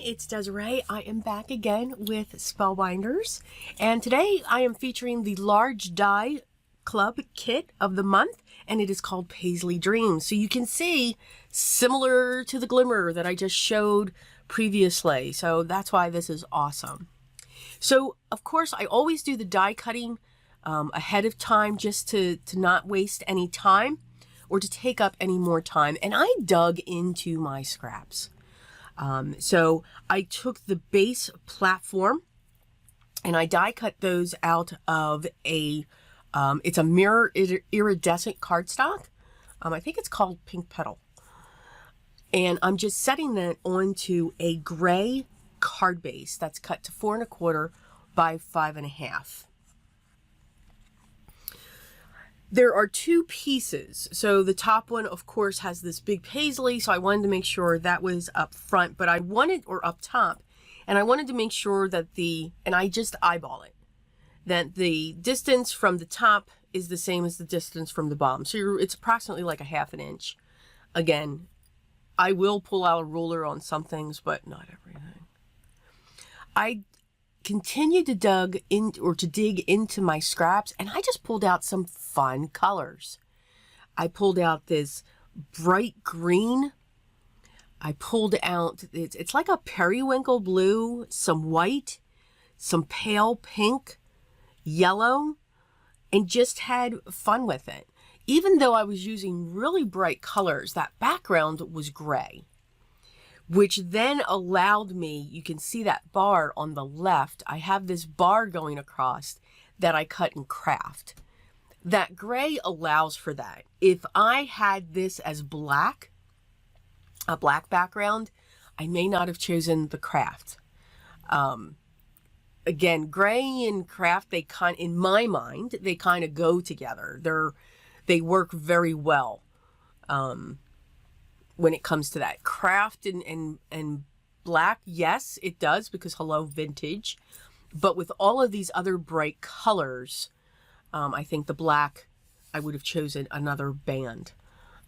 it's Desiree. I am back again with Spellbinders, and today I am featuring the large die club kit of the month, and it is called Paisley Dreams. So you can see, similar to the glimmer that I just showed previously, so that's why this is awesome. So of course I always do the die cutting ahead of time, just to not waste any time or to take up any more time, and I dug into my scraps. So I took the base platform and I die cut those out of a, it's a mirror iridescent cardstock. I think it's called Pink Petal. And I'm just setting that onto a gray card base that's cut to 4 1/4 by 5 1/2. There are two pieces. So the top one, of course, has this big paisley, so I wanted to make sure that was up front, but I wanted, or up top, and I wanted to make sure that and I just eyeball it, that the distance from the top is the same as the distance from the bottom. So it's approximately like a 1/2 inch. Again, I will pull out a ruler on some things, but not everything. I continued to dig into my scraps, and I just pulled out some fun colors. I pulled out this bright green. I pulled out, it's like a periwinkle blue, some white, some pale pink, yellow, and just had fun with it. Even though I was using really bright colors, that background was gray, which then allowed me, you can see that bar on the left, I have this bar going across that I cut in craft. That gray allows for that. If I had this as black, a black background, I may not have chosen the craft. Again, gray and craft, in my mind, they kind of go together. They work very well. When it comes to that craft and black, yes, it does, because hello, vintage. But with all of these other bright colors, I think the black, I would have chosen another band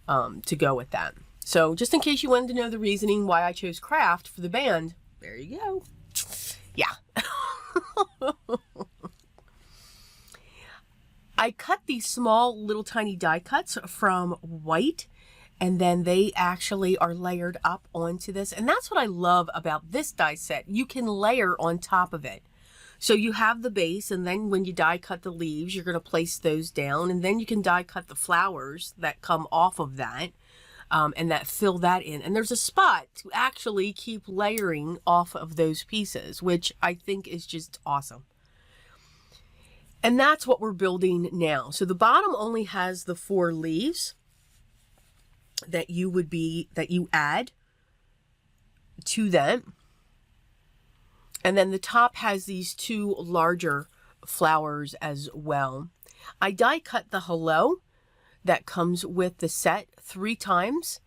to go with that. So just in case you wanted to know the reasoning why I chose craft for the band, there you go. Yeah. I cut these small little tiny die cuts from white, and then they actually are layered up onto this. And that's what I love about this die set. You can layer on top of it. So you have the base, and then when you die cut the leaves, you're going to place those down, and then you can die cut the flowers that come off of that, and that fill that in. And there's a spot to actually keep layering off of those pieces, which I think is just awesome. And that's what we're building now. So the bottom only has the 4 leaves that you add to that. And then the top has these 2 larger flowers as well. I die cut the hello that comes with the set 3 times,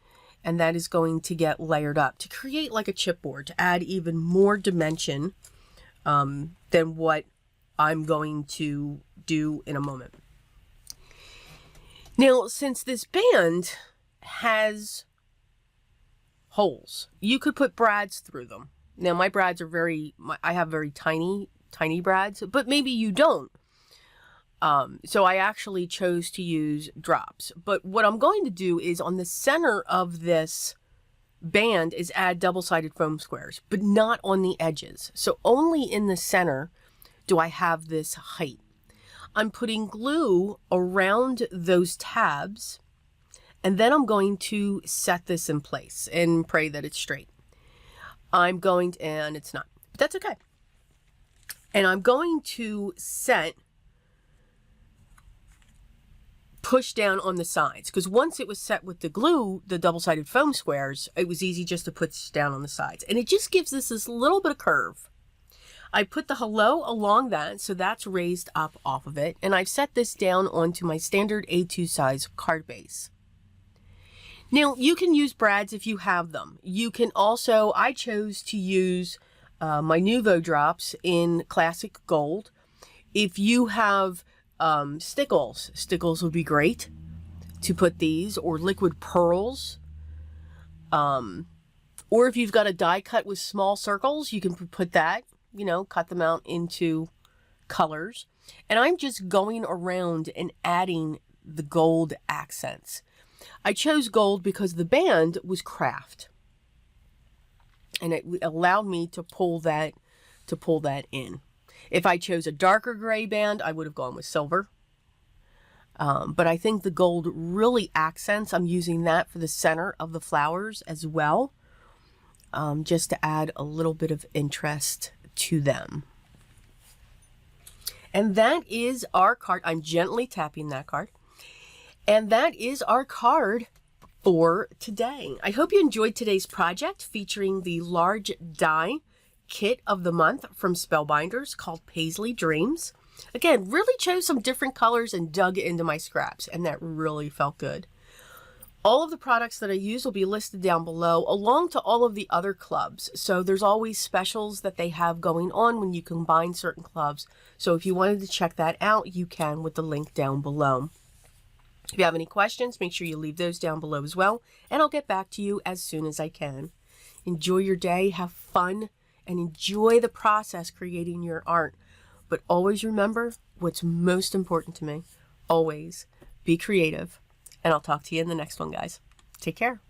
and that is going to get layered up to create like a chipboard, to add even more dimension than what I'm going to do in a moment. Now, since this band has holes, you could put brads through them. Now my brads are I have very tiny brads, but maybe you don't. So I actually chose to use drops. But what I'm going to do is, on the center of this band, is add double-sided foam squares, but not on the edges. So only in the center do I have this height. I'm putting glue around those tabs, and then I'm going to set this in place and pray that it's straight. And it's not, but that's okay. And I'm going to push down on the sides, because once it was set with the glue, the double-sided foam squares, it was easy just to put down on the sides. And it just gives this little bit of curve. I put the hello along that, so that's raised up off of it. And I've set this down onto my standard A2 size card base. Now, you can use brads if you have them. You can also, I chose to use my Nuvo drops in classic gold. If you have stickles would be great to put these, or liquid pearls, Or if you've got a die cut with small circles, you can put that, you know, cut them out into colors. And I'm just going around and adding the gold accents. I chose gold because the band was craft. And it allowed me to pull that in. If I chose a darker gray band, I would have gone with silver. But I think the gold really accents. I'm using that for the center of the flowers as well, just to add a little bit of interest to them. And that is our card. I'm gently tapping that card. And that is our card for today. I hope you enjoyed today's project featuring the large die kit of the month from Spellbinders called Paisley Dreams. Again, really chose some different colors and dug into my scraps, and that really felt good. All of the products that I use will be listed down below, along to all of the other clubs. So there's always specials that they have going on when you combine certain clubs. So if you wanted to check that out, you can with the link down below. If you have any questions, make sure you leave those down below as well, and I'll get back to you as soon as I can. Enjoy your day, have fun, and enjoy the process creating your art. But always remember what's most important to me. Always be creative. And I'll talk to you in the next one, guys. Take care.